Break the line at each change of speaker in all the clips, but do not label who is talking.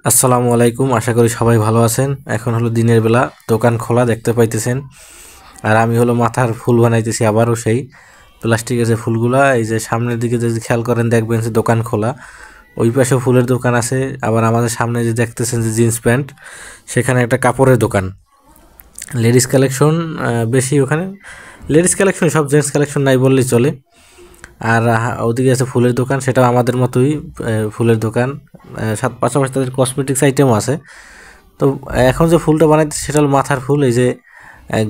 আসসালামু আলাইকুম, আশা করি সবাই ভালো আছেন। এখন হলো দিনের বেলা, দোকান খোলা দেখতে পাইতেছেন। আর আমি হলো মাথার ফুল বানাইতেছি আবারও সেই প্লাস্টিকের যে ফুলগুলা। এই যে সামনের দিকে যদি খেয়াল করেন দেখবেন যে দোকান খোলা, ওই পাশে ফুলের দোকান আছে। আবার আমাদের সামনে যে দেখতেছেন যে জিন্স প্যান্ট, সেখানে একটা কাপড়ের দোকান। লেডিস কালেকশন বেশি ওখানে, লেডিস কালেকশন সব, জেন্টস কালেকশন নাই বললেই চলে। আর ওদিকে আছে ফুলের দোকান, সেটাও আমাদের মতোই ফুলের দোকান। পাশাপাশি তাদের কসমেটিক্স আইটেমও আছে। তো এখন যে ফুলটা বানাইতেছে সেটা হলো মাথার ফুল। এই যে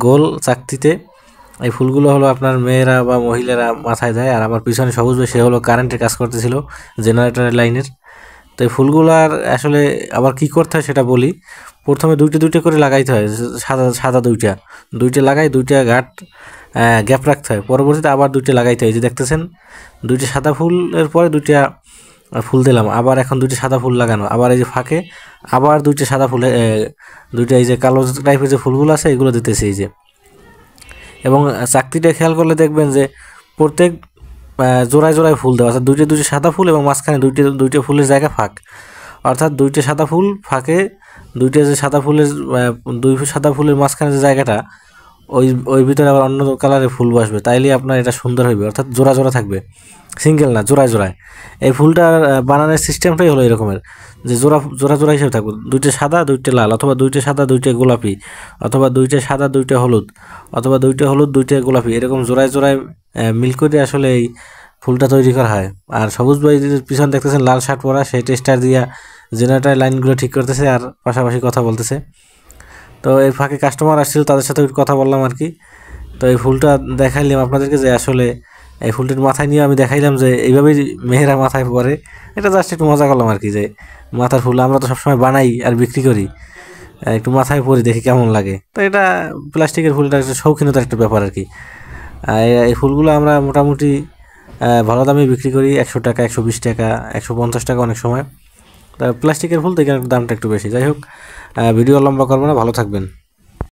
গোল চাকতিতে এই ফুলগুলো হলো আপনার মেয়েরা বা মহিলারা মাথায় দেয়। আর আমার পিছনে সবুজ ভাই, সে হলো কারেন্টের কাজ করতেছিল, জেনারেটরের লাইনের। তো এই ফুলগুলার আসলে আবার কি করতে হয় সেটা বলি। প্রথমে দুইটা দুইটা করে লাগাইতে হয়, সাদা সাদা দুইটা দুইটা লাগাই, দুইটা গাঁট গ্যাপ রাখতে হয়। পরবর্তীতে আবার দুইটা লাগাইতে হয়। যে দেখতেছেন দুইটা সাদা ফুলের পরে দুইটা ফুল দিলাম, আবার এখন দুইটা সাদা ফুল লাগানো, আবার এই যে ফাঁকে আবার দুইটা সাদা ফুলে দুইটা এই যে কালো টাইপের যে ফুলগুলো আছে এগুলো দিতেছে এই যে। এবং চাকতিটা খেয়াল করলে দেখবেন যে প্রত্যেক জোড়ায় জোড়ায় ফুল দেওয়া, অর্থাৎ দুইটা দুইটা সাদা ফুল এবং মাঝখানে দুইটা দুইটা ফুলের জায়গা ফাঁক, অর্থাৎ দুইটা সাদা ফুল ফাঁকে দুইটা যে সাদা ফুলের দুই সাদা ফুলের মাঝখানে যে জায়গাটা, ওই ওই ভিতরে আবার অন্য কালারের ফুল বসবে, তাইলে আপনার এটা সুন্দর হবে। অর্থাৎ জোড়া জোড়া থাকবে, সিঙ্গেল না, জোড়ায় জোড়ায়। এই ফুলটার বানানোর সিস্টেমটাই হলো এরকমের, যে জোড়া জোড়া জোড়া হিসেবে থাকবে, দুইটা সাদা দুইটা লাল, অথবা দুইটা সাদা দুইটা গোলাপি, অথবা দুইটা সাদা দুইটা হলুদ, অথবা দুইটা হলুদ দুইটা গোলাপি, এরকম জোড়ায় জোড়ায় মিল করে আসলে এই ফুলটা তৈরি করা হয়। আর সবুজ ভাই পিছনে দেখতেছেন লাল শার্ট পরা, সেই টেস্টার দিয়া জেনারেটর লাইনগুলো ঠিক করতেছে আর পাশাপাশি কথা বলতেছে। তো এই ফাঁকে কাস্টমার আসছিল, তাদের সাথে কথা বললাম আর কি। তো এই ফুলটা দেখাইলাম আপনাদেরকে, যে আসলে এই ফুলটির মাথায় নিয়ে আমি দেখাইলাম যে এইভাবেই মেয়েরা মাথায় পরে। এটা জাস্ট একটু মজা করলাম আর কি, যে মাথার ফুল আমরা তো সবসময় বানাই আর বিক্রি করি, একটু মাথায় পরি দেখি কেমন লাগে। তো এটা প্লাস্টিকের ফুলটা একটা শৌখিনতার একটা ব্যাপার আর কি। এই ফুলগুলো আমরা মোটামুটি ভালো দামে বিক্রি করি, 100 টাকা, 120 টাকা, 150 টাকা অনেক সময়। প্লাস্টিকের ফুল তো এখানে দামটা একটু বেশি। যাই হোক, ভিডিও লম্বা করবো না, ভালো থাকবেন।